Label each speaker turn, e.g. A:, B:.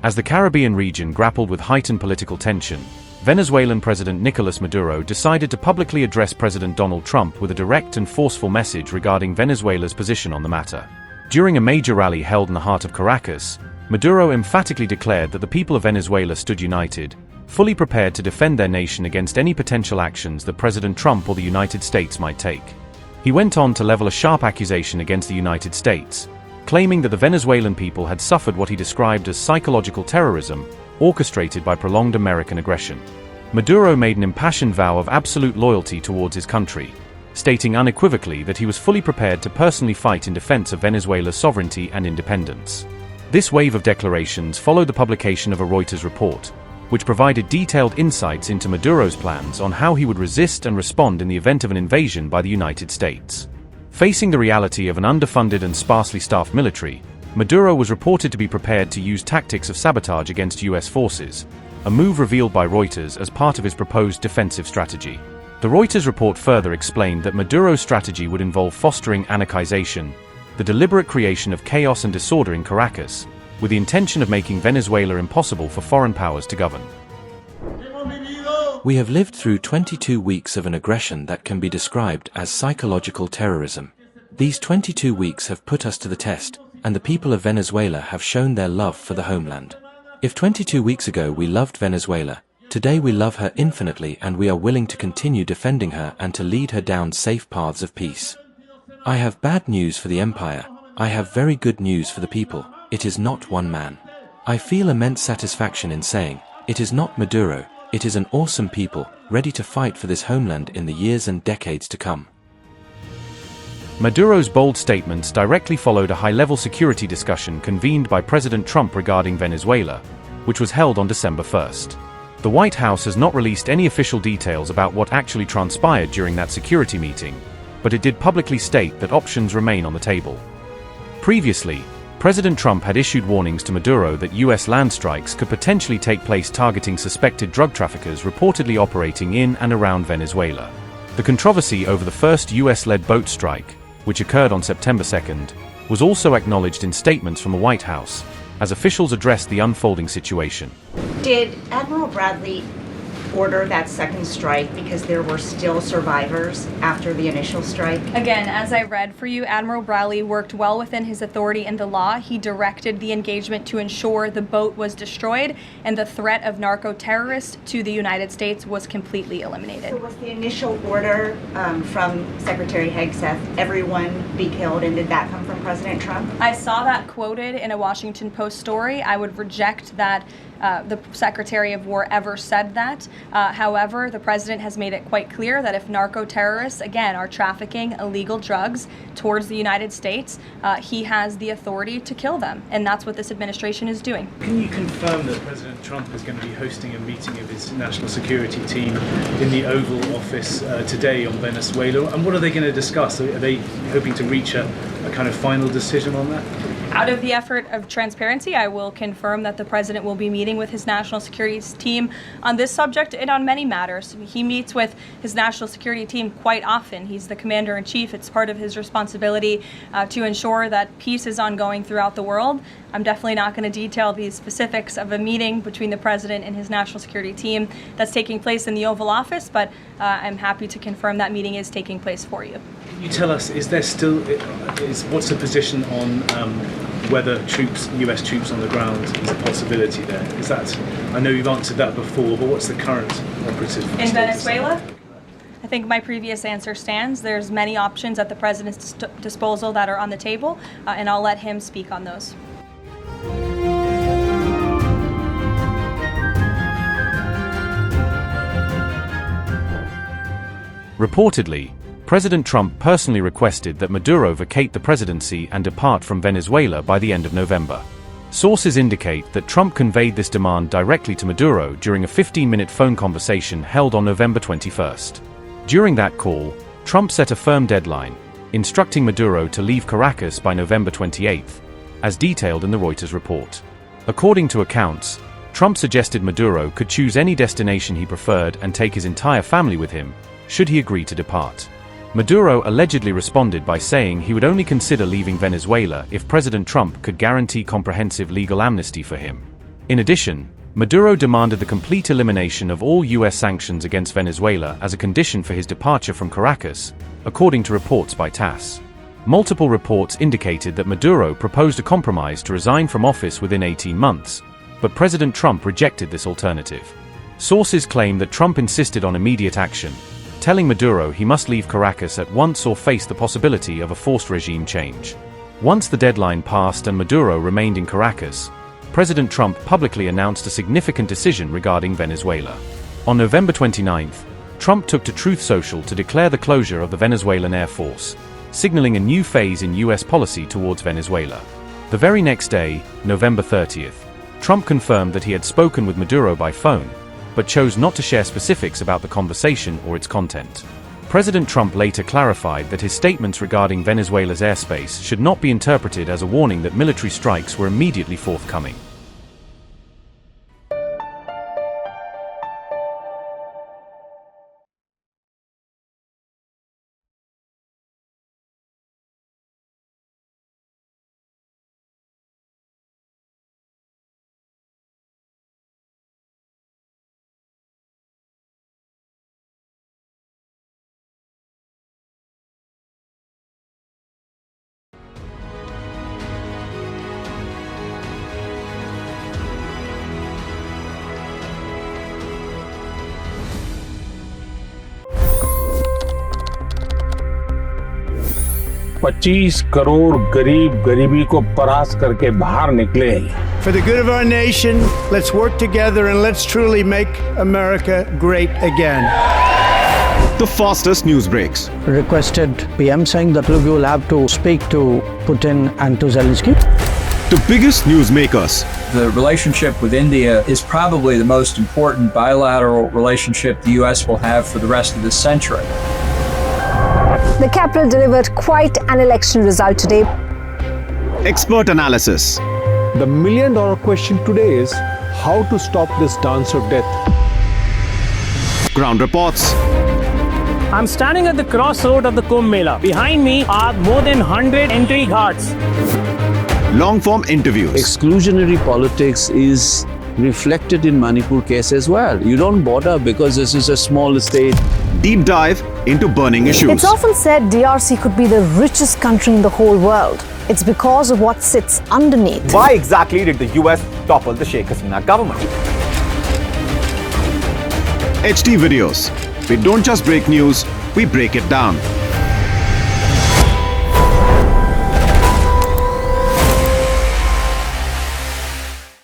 A: As the Caribbean region grappled with heightened political tension, Venezuelan President Nicolás Maduro decided to publicly address President Donald Trump with a direct and forceful message regarding Venezuela's position on the matter. During a major rally held in the heart of Caracas, Maduro emphatically declared that the people of Venezuela stood united, fully prepared to defend their nation against any potential actions that President Trump or the United States might take. He went on to level a sharp accusation against the United States, claiming that the Venezuelan people had suffered what he described as psychological terrorism, orchestrated by prolonged American aggression. Maduro made an impassioned vow of absolute loyalty towards his country, stating unequivocally that he was fully prepared to personally fight in defense of Venezuela's sovereignty and independence. This wave of declarations followed the publication of a Reuters report, which provided detailed insights into Maduro's plans on how he would resist and respond in the event of an invasion by the United States. Facing the reality of an underfunded and sparsely staffed military, Maduro was reported to be prepared to use tactics of sabotage against U.S. forces, a move revealed by Reuters as part of his proposed defensive strategy. The Reuters report further explained that Maduro's strategy would involve fostering anarchization, the deliberate creation of chaos and disorder in Caracas, with the intention of making Venezuela impossible for foreign powers to govern.
B: We have lived through 22 weeks of an aggression that can be described as psychological terrorism. These 22 weeks have put us to the test, and the people of Venezuela have shown their love for the homeland. If 22 weeks ago we loved Venezuela, today we love her infinitely, and we are willing to continue defending her and to lead her down safe paths of peace. I have bad news for the empire. I have very good news for the people. It is not one man. I feel immense satisfaction in saying, it is not Maduro, it is an awesome people, ready to fight for this homeland in the years and decades to come.
A: Maduro's bold statements directly followed a high-level security discussion convened by President Trump regarding Venezuela, which was held on December 1st. The White House has not released any official details about what actually transpired during that security meeting, but it did publicly state that options remain on the table. Previously, President Trump had issued warnings to Maduro that U.S. land strikes could potentially take place targeting suspected drug traffickers reportedly operating in and around Venezuela. The controversy over the first U.S.-led boat strike, which occurred on September 2nd, was also acknowledged in statements from the White House, as officials addressed the unfolding situation.
C: Did Admiral Bradley order that second strike because there were still survivors after the initial strike?
D: Again, as I read for you, Admiral Bradley worked well within his authority and the law. He directed the engagement to ensure the boat was destroyed and the threat of narco-terrorists to the United States was completely eliminated.
C: So was the initial order from Secretary Hegseth, everyone be killed, and did that come from President Trump?
D: I saw that quoted in a Washington Post story. I would reject that the Secretary of War ever said that. However, the President has made it quite clear that if narco-terrorists, again, are trafficking illegal drugs towards the United States, he has the authority to kill them, and that's what this administration is doing.
E: Can you confirm that President Trump is going to be hosting a meeting of his national security team in the Oval Office today on Venezuela? And what are they going to discuss? Are they hoping to reach a kind of final decision on that?
D: Out of the effort of transparency, I will confirm that the President will be meeting with his national security team on this subject and on many matters. He meets with his national security team quite often. He's the commander-in-chief. It's part of his responsibility to ensure that peace is ongoing throughout the world. I'm definitely not going to detail the specifics of a meeting between the President and his national security team that's taking place in the Oval Office, but I'm happy to confirm that meeting is taking place for you.
E: Can you tell us, what's the position on whether US troops on the ground is a possibility there? I know you've answered that before, but what's the current operative
D: in Venezuela? I think my previous answer stands. There's many options at the President's disposal that are on the table, and I'll let him speak on those.
A: Reportedly, President Trump personally requested that Maduro vacate the presidency and depart from Venezuela by the end of November. Sources indicate that Trump conveyed this demand directly to Maduro during a 15-minute phone conversation held on November 21st. During that call, Trump set a firm deadline, instructing Maduro to leave Caracas by November 28th, as detailed in the Reuters report. According to accounts, Trump suggested Maduro could choose any destination he preferred and take his entire family with him, should he agree to depart. Maduro allegedly responded by saying he would only consider leaving Venezuela if President Trump could guarantee comprehensive legal amnesty for him. In addition, Maduro demanded the complete elimination of all U.S. sanctions against Venezuela as a condition for his departure from Caracas, according to reports by TASS. Multiple reports indicated that Maduro proposed a compromise to resign from office within 18 months, but President Trump rejected this alternative. Sources claim that Trump insisted on immediate action, telling Maduro he must leave Caracas at once or face the possibility of a forced regime change. Once the deadline passed and Maduro remained in Caracas, President Trump publicly announced a significant decision regarding Venezuela. On November 29th, Trump took to Truth Social to declare the closure of the Venezuelan Air Force, signaling a new phase in U.S. policy towards Venezuela. The very next day, November 30th, Trump confirmed that he had spoken with Maduro by phone, but chose not to share specifics about the conversation or its content. President Trump later clarified that his statements regarding Venezuela's airspace should not be interpreted as a warning that military strikes were immediately forthcoming.
F: $25 crore गरीब गरीबी को परास्त करके बाहर निकले।
G: For the good of our nation, let's work together and let's truly make America great again.
H: The fastest news breaks.
I: Requested PM saying that look, you will have to speak to Putin and to Zelensky.
H: The biggest news makers.
J: The relationship with India is probably the most important bilateral relationship the U.S. will have for the rest of this century.
K: The capital delivered quite an election result today.
H: Expert analysis.
F: The million-dollar question today is how to stop this dance of death.
H: Ground reports.
L: I'm standing at the crossroad of the Kumbh Mela. Behind me are more than 100 entry ghats.
H: Long-form interviews.
M: Exclusionary politics is reflected in Manipur case as well. You don't bother because this is a small state.
H: Deep dive into burning issues.
K: It's often said DRC could be the richest country in the whole world. It's because of what sits underneath.
N: Why exactly did the US topple the Sheikh Hasina government?
H: HT videos. We don't just break news, we break it down.